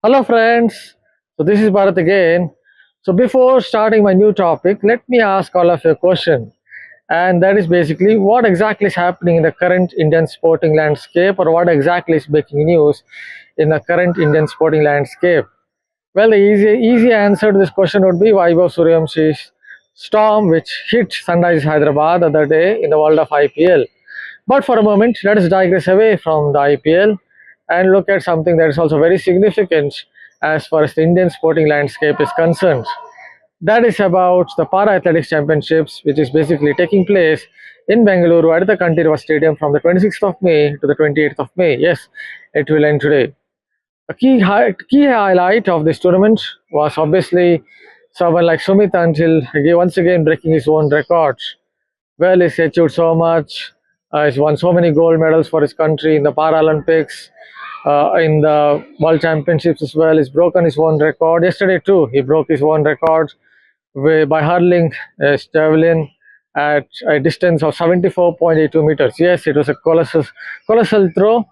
Hello, friends. So, this is Bharat again. So, before starting my new topic, let me ask all of you a question. And that is basically what exactly is happening in the current Indian sporting landscape, or what exactly is making news in the current Indian sporting landscape? Well, the easy answer to this question would be Vaibhav Suryavanshi's storm, which hit Sunrise Hyderabad the other day in the world of IPL. But for a moment, let us digress away from the IPL and look at something that is also very significant as far as the Indian sporting landscape is concerned. That is about the Para Athletics Championships, which is basically taking place in Bengaluru at the Kantirva Stadium from the 26th of May to the 28th of May. Yes, it will end today. A key highlight of this tournament was obviously someone like Sumit Antil once again breaking his own records. Well, he's achieved so much. He's won so many gold medals for his country in the Paralympics, in the World Championships as well. He's broken his own record. Yesterday, too, he broke his own record by hurling a javelin at a distance of 74.82 meters. Yes, it was a colossal throw,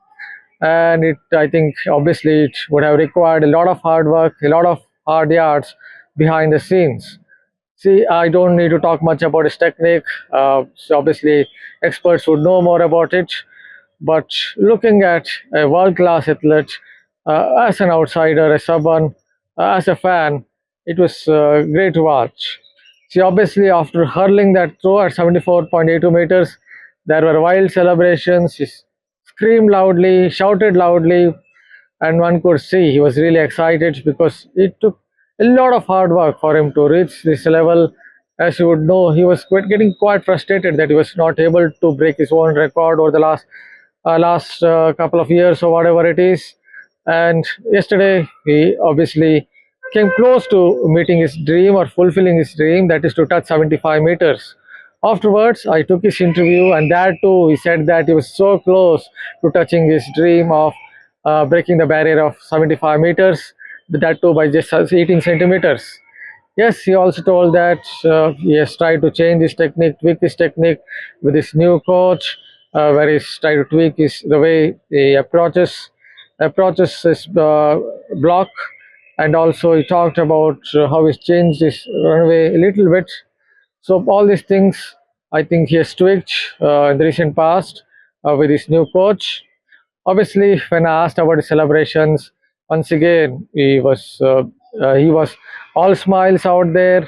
and I think obviously it would have required a lot of hard work, a lot of hard yards behind the scenes. See, I don't need to talk much about his technique. So obviously, experts would know more about it. But looking at a world-class athlete, as an outsider, as someone, as a fan, it was great to watch. See, obviously, after hurling that throw at 74.82 meters, there were wild celebrations. He screamed loudly, shouted loudly, and one could see he was really excited because it took a lot of hard work for him to reach this level. As you would know, he was getting quite frustrated that he was not able to break his own record over the last couple of years or whatever it is. And yesterday, he obviously came close to meeting his dream or fulfilling his dream, that is to touch 75 meters. Afterwards, I took his interview, and that too, he said that he was so close to touching his dream of breaking the barrier of 75 meters, that too by just 18 centimeters. Yes, he also told that he has tried to change his technique, tweak his technique with his new coach, where he's trying to tweak the way he approaches his block, and also he talked about how he's changed his runway a little bit. So all these things, I think he has tweaked in the recent past with his new coach. Obviously, when I asked about his celebrations, once again he was all smiles out there,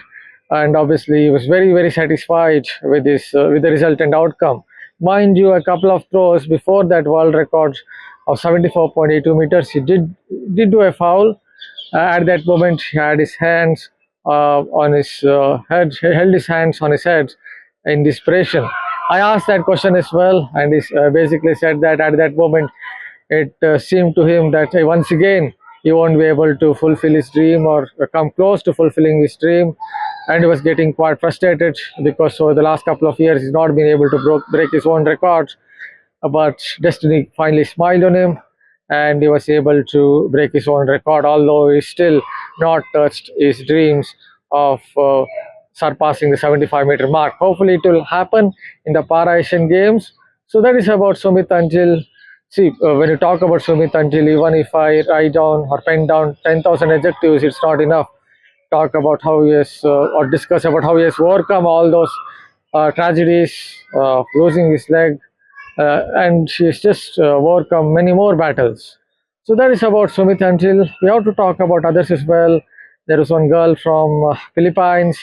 and obviously he was very satisfied with the resultant outcome. Mind you, a couple of throws before that world record of 74.82 meters, he did do a foul. At that moment, he had his hands on his head, he held his hands on his head in desperation. I asked that question as well, and he basically said that at that moment it seemed to him that once again he won't be able to fulfill his dream or come close to fulfilling his dream, and he was getting quite frustrated because over the last couple of years he's not been able to break his own records. But destiny finally smiled on him, and he was able to break his own record, although he still not touched his dreams of surpassing the 75-meter mark. Hopefully, it will happen in the Para Asian Games. So that is about Sumit Antil. See, when you talk about Sumit Antil, even if I write down or pen down 10,000 adjectives, it's not enough. Talk about how he has, or discuss about how he has overcome all those tragedies, losing his leg, and he's just overcome many more battles. So that is about Sumit Antil. We have to talk about others as well. There was one girl from Philippines.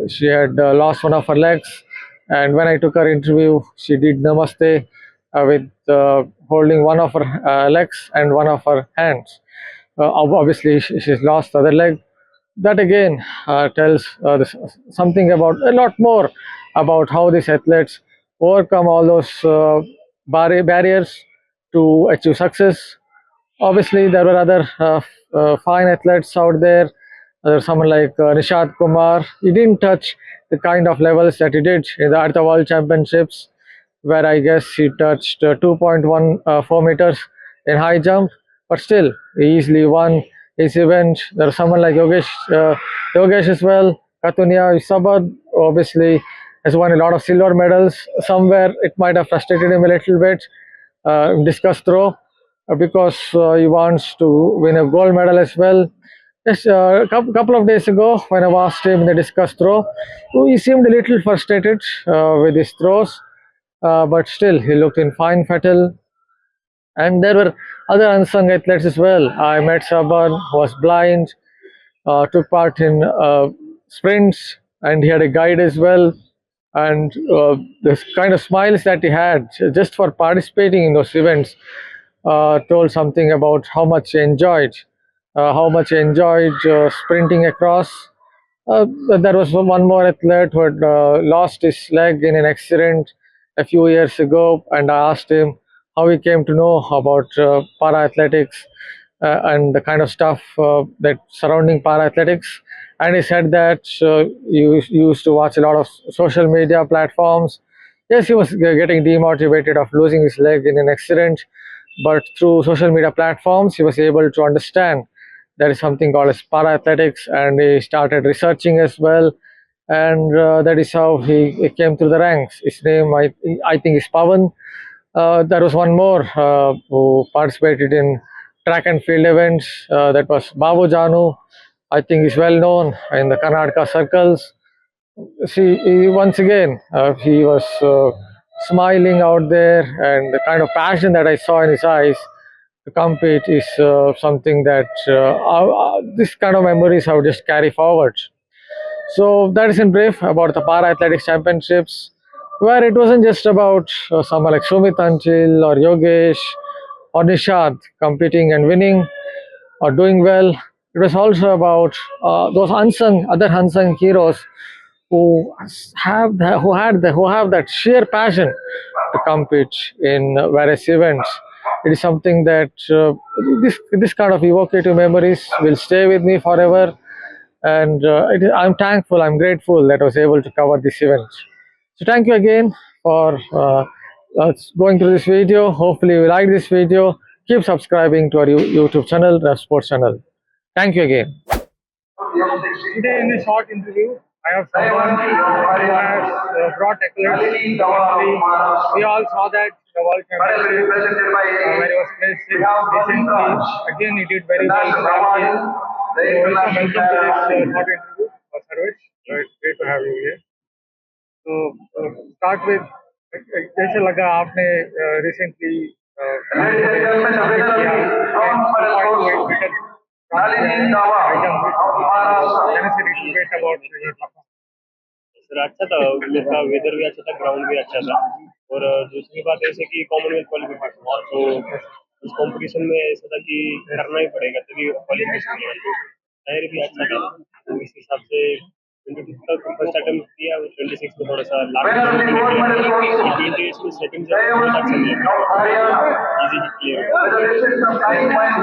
She had lost one of her legs, and when I took her interview, she did namaste with holding one of her legs and one of her hands. Obviously, she's lost the other leg. That again tells something about a lot more about how these athletes overcome all those barriers to achieve success. Obviously, there were other fine athletes out there. There's someone like Nishad Kumar. He didn't touch the kind of levels that he did at the World Championships, where I guess he touched 2.14 meters in high jump, but still he easily won his event. There's someone like Yogesh as well. Katunia Sabad obviously has won a lot of silver medals. Somewhere it might have frustrated him a little bit. Discus throw. because he wants to win a gold medal as well. Yes, a couple of days ago, when I asked him in the discus throw, he seemed a little frustrated with his throws, but still he looked in fine fettle. And there were other unsung athletes as well. I met someone who was blind, took part in sprints, and he had a guide as well. And the kind of smiles that he had just for participating in those events told something about how much he enjoyed sprinting across. There was one more athlete who had lost his leg in an accident a few years ago, and I asked him how he came to know about para athletics and the kind of stuff that surrounding para athletics. And he said that he used to watch a lot of social media platforms. Yes, he was getting demotivated of losing his leg in an accident, but through social media platforms, he was able to understand there is something called as para athletics, and he started researching as well. And that is how he came through the ranks. His name, I think, is Pavan. There was one more who participated in track and field events. That was Babu Janu. I think he's well known in the Karnataka circles. See, once again, he was smiling out there, and the kind of passion that I saw in his eyes to compete is something that this kind of memories I would just carry forward. So that is in brief about the Para Athletics Championships, where it wasn't just about someone like Sumit Anchil or Yogesh or Nishad competing and winning or doing well. It was also about those other unsung heroes who who have that sheer passion to compete in various events. It is something that this kind of evocative memories will stay with me forever, and I'm thankful, I'm grateful that I was able to cover this event. So thank you again for going through this video. Hopefully you like this video. Keep subscribing to our YouTube channel, Revsportz channel. Thank you again. Today in a short interview, I have someone who has brought accolades to the country. We all saw that the World Championship where he was placed recently. Again, he did very well in Ranchi. So welcome to this short interview, Sarvesh. It's great to have you here. So start with कैसे लगा आपने recently किया sir अच्छा था, उसका weather भी अच्छा था, ग्राउंड भी अच्छा था। और दूसरी बात ऐसे कि कॉमनवेल्थ क्वालिफिकेशन तो इस कंपटीशन में ऐसा था कि करना ही पड़ेगा तभी क्वालिफिकेशन मिलेगा। तो टायर भी अच्छा था, तो इस हिसाब से 22 तक फर्स्ट अटेम्प्ट किया, 26 में थोड़ा सा लास्ट 28 में सेकंड बहुत अच्छा मिला, easy clear.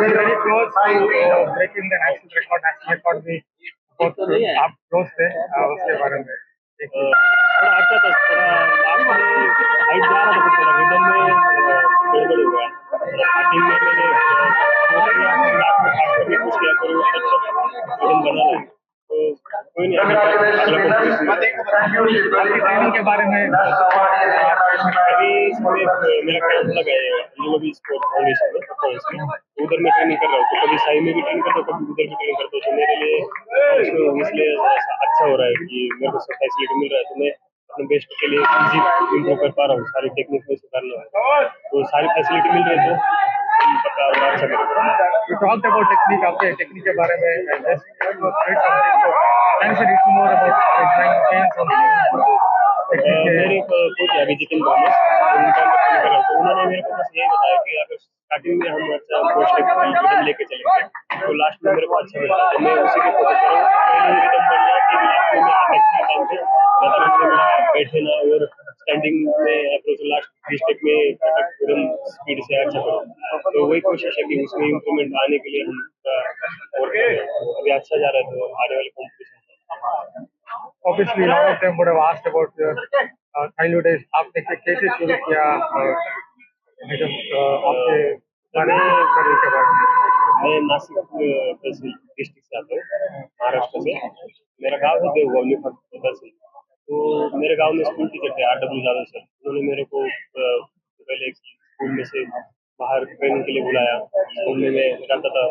Very close breaking the national record भी बहुत आप क्लोज थे उसके बारे में थोड़ा अच्छा था, थोड़ा लास्ट में हाइट जा रहा था, थोड़ा रिदम में गड़बड़ हो गया। स्टार्टिंग में मैंने लास्ट में फास्ट करके कुछ किया, पर वो रिदम बना रहा। तो कोई नहीं, ट्रेनिंग के बारे में अभी इसमें मेरा कैंप लगा है स्पोर्ट फाउंडेशन में, परफॉर्मेंस में, उधर मैं ट्रेनिंग कर रहा हूँ। तो कभी साई में भी ट्रेनिंग करता हूँ, कभी उधर भी ट्रेनिंग करता हूँ। तो मेरे लिए इसलिए अच्छा हो रहा है कि मेरे को सब फैसिलिटी मिल रहा है, तो मैं अपने बेस्ट के लिए इजी इम्प्रूव कर पा रहा हूँ, सारी टेक्निक में सुधारना है, तो सारी फैसिलिटी मिल रही है तो पता अच्छा करेगा। You talked about technique, आपके टेक्निक के बारे में just can you say little more about trying to change something? मेरे कोच अभी जितिन थॉमस, उनका मैं कर रहा हूँ, तो उन्होंने मेरे को बस यही बताया कि अगर स्टार्टिंग में हम अच्छा रिदम लेके चलेंगे तो लास्ट में मेरे को अच्छा मिलता है, तो मैं उसी के फोकस कर रहा हूँ। पहले रिदम बन गया कि लास्ट में मैं अटैक के टाइम पे लगातार मेरा बैठे ना और स्टैंडिंग में अप्रोच लास्ट 3 स्टेप में रिदम स्पीड से अच्छा करूँ। तो वही कोशिश है कि उसमें इम्प्रूवमेंट आने के लिए हम और अभी अच्छा जा रहा है, तो आने वाले competition obviously a lot of them would have asked about your childhood days. आपने कैसे शुरू किया आपके करियर के बारे में? मैं नासिक तहसील डिस्ट्रिक्ट से आता हूँ, महाराष्ट्र से। मेरा गाँव है देवगांव तहसील। तो मेरे गांव में स्कूल टीचर थे RW यादव सर, उन्होंने मेरे को पहले एक स्कूल में से बाहर ट्रेनिंग के लिए बुलाया, घूमने में जाता था,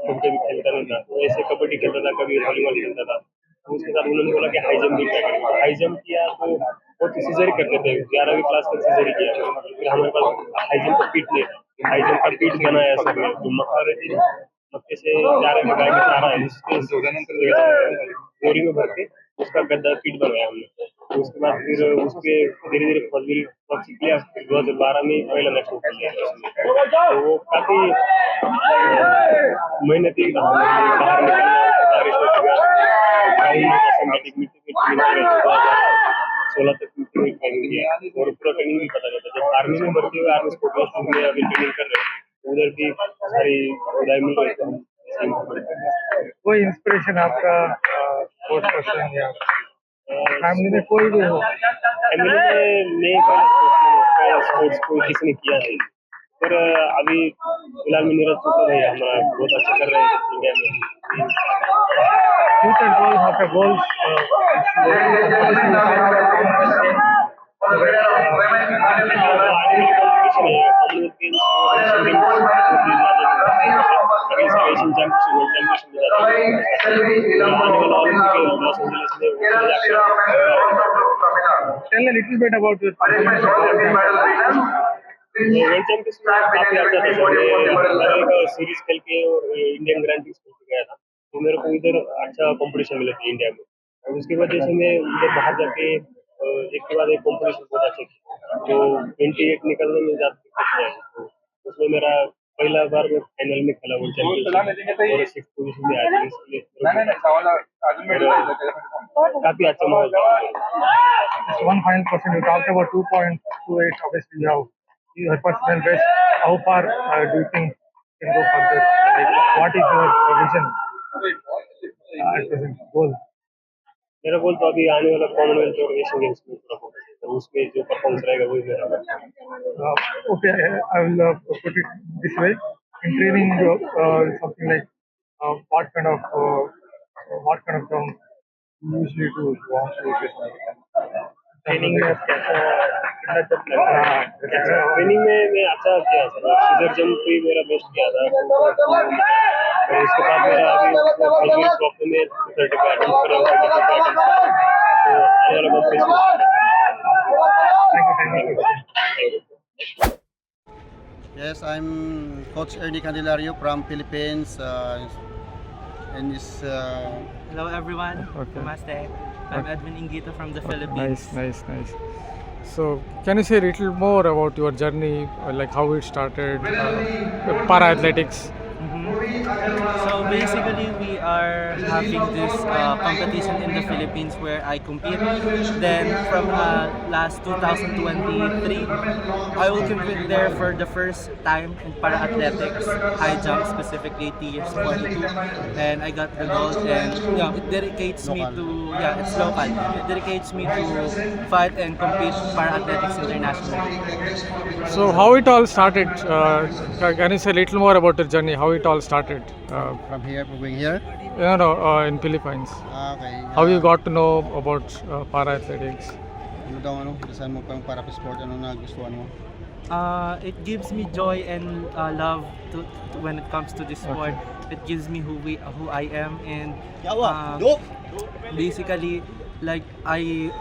खुद के भी खेलता नहीं था, तो ऐसे कबड्डी खेलता था, कभी वॉलीबॉल खेलता था। तो उसके साथ उन्होंने बोला कि हाई जंप भी ट्राई करें, हाई जंप किया तो बहुत सीजर करते थे, 11वीं क्लास तक सीजर किया, फिर हमारे पास हाई जंप का पीठ नहीं था, हाई जंप का पीठ बनाया सर ने, जो मक्का रहती है, मक्के से चारे में गाय का चारा है, उसके बोरी में भर के उसका गद्दा पीठ बनवाया हमने। तो उसके बाद फिर उसके धीरे धीरे फौजी सीख लिया, फिर 2012 में पहला नेशनल खेल लिया। तो वो काफी मेहनती रहा मेरे लिए, बाहर निकलना, बारिश में सिंथेटिक मिट्टी में 2016 तक ट्रेनिंग किया और पूरा ट्रेनिंग भी पता नहीं था। जब आर्मी में भर्ती हुए, आर्मी स्पोर्ट्स में अभी ट्रेनिंग कर रहे हैं, उधर भी सारी सुविधाएं मिल रही है। कोई इंस्पिरेशन आपका स्पोर्ट्स पर्सन या फैमिली में कोई भी हो? फैमिली में नहीं, कोई स्पोर्ट्स कोई किसी ने किया नहीं, पर अभी फिलहाल में नीरज चोपड़ा भैया हमारा बहुत अच्छा कर रहे हैं इंडिया में। फ्यूचर गोल्स, आपका goals tell a little bit about your performance at World Championship. World championship में काफी अच्छा था सर, मैं एक सीरीज खेल के और इंडियन ग्रैंड प्रिक्स खेल के गया था, तो मेरे को इधर अच्छा कंपटीशन मिला था इंडिया में, और उसकी वजह से मैं उधर बाहर जाके एक के बाद एक कंपटीशन बहुत अच्छे किए, तो 28 निकलने में जाते तो उसमें मेरा पहला बार मैं फाइनल में खेला वर्ल्ड चैंपियनशिप और 6th पोजीशन में आया, इसलिए काफी अच्छा माहौल था। Just one final question. You talked about 2.28. Obviously, your personal best. How far do you think you can go further? Like, what is your vision at present? Goal? मेरा गोल तो अभी आने वाला कॉमनवेल्थ और एशियन गेम्स में पूरा focus है, तो उसमें जो परफॉर्मेंस रहेगा वही मेरा गोल। Okay, I will put it this way. In training, something like what kind of term you usually do? Training में कैसा ट्रेनिंग में मैं अच्छा किया सर, सीजर जंप भी मेरा बेस्ट किया था, और उसके बाद मेरा अभी ट्रॉफी में सर्टिफिकेट तो आने वाला competition. Yes, I'm Coach Ernie Candelario from Philippines. And this. Hello everyone. Okay. Namaste. I'm Edwin Ingito from the Philippines. Nice. So, can you say a little more about your journey, like how it started, para athletics? So basically we are having this competition in the Philippines where I compete. Then from last 2023, I will compete there for the first time in para athletics, high jump specifically TS 42, and I got the gold. And it dedicates me to it's local. It dedicates me to fight and compete para athletics internationally. So, how it all started? Can you say a little more about your journey? How it all started? From here, moving here. No, in Philippines. Okay. How you got to know about para athletics? Ano daw saan mo pang para sport, ano nagustuhan mo? It gives me joy and love when it comes to this sport. It gives me who I am, and basically, like I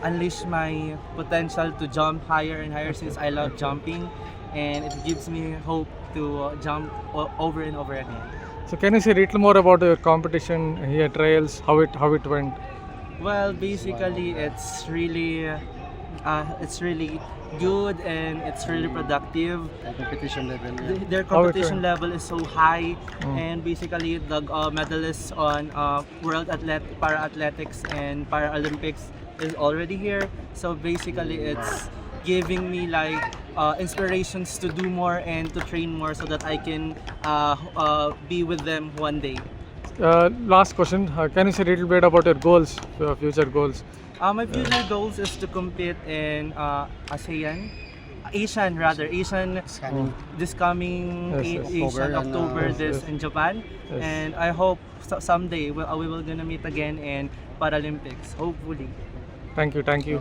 unleash my potential to jump higher and higher since I love jumping, and it gives me hope to jump over and over again. So, can you say a little more about your competition here, trials, how it went? Well, basically, it's really good and it's really productive. Competition level. Yeah. Their competition level is so high, and basically the medalists on para athletics and Paralympics is already here. So basically, it's giving me like inspirations to do more and to train more so that I can be with them one day. Last question. Can you say a little bit about your goals, future goals? My future goals is to compete in Asian this coming Asian October this in Japan, and I hope someday we will gonna meet again in Paralympics, hopefully. Thank you.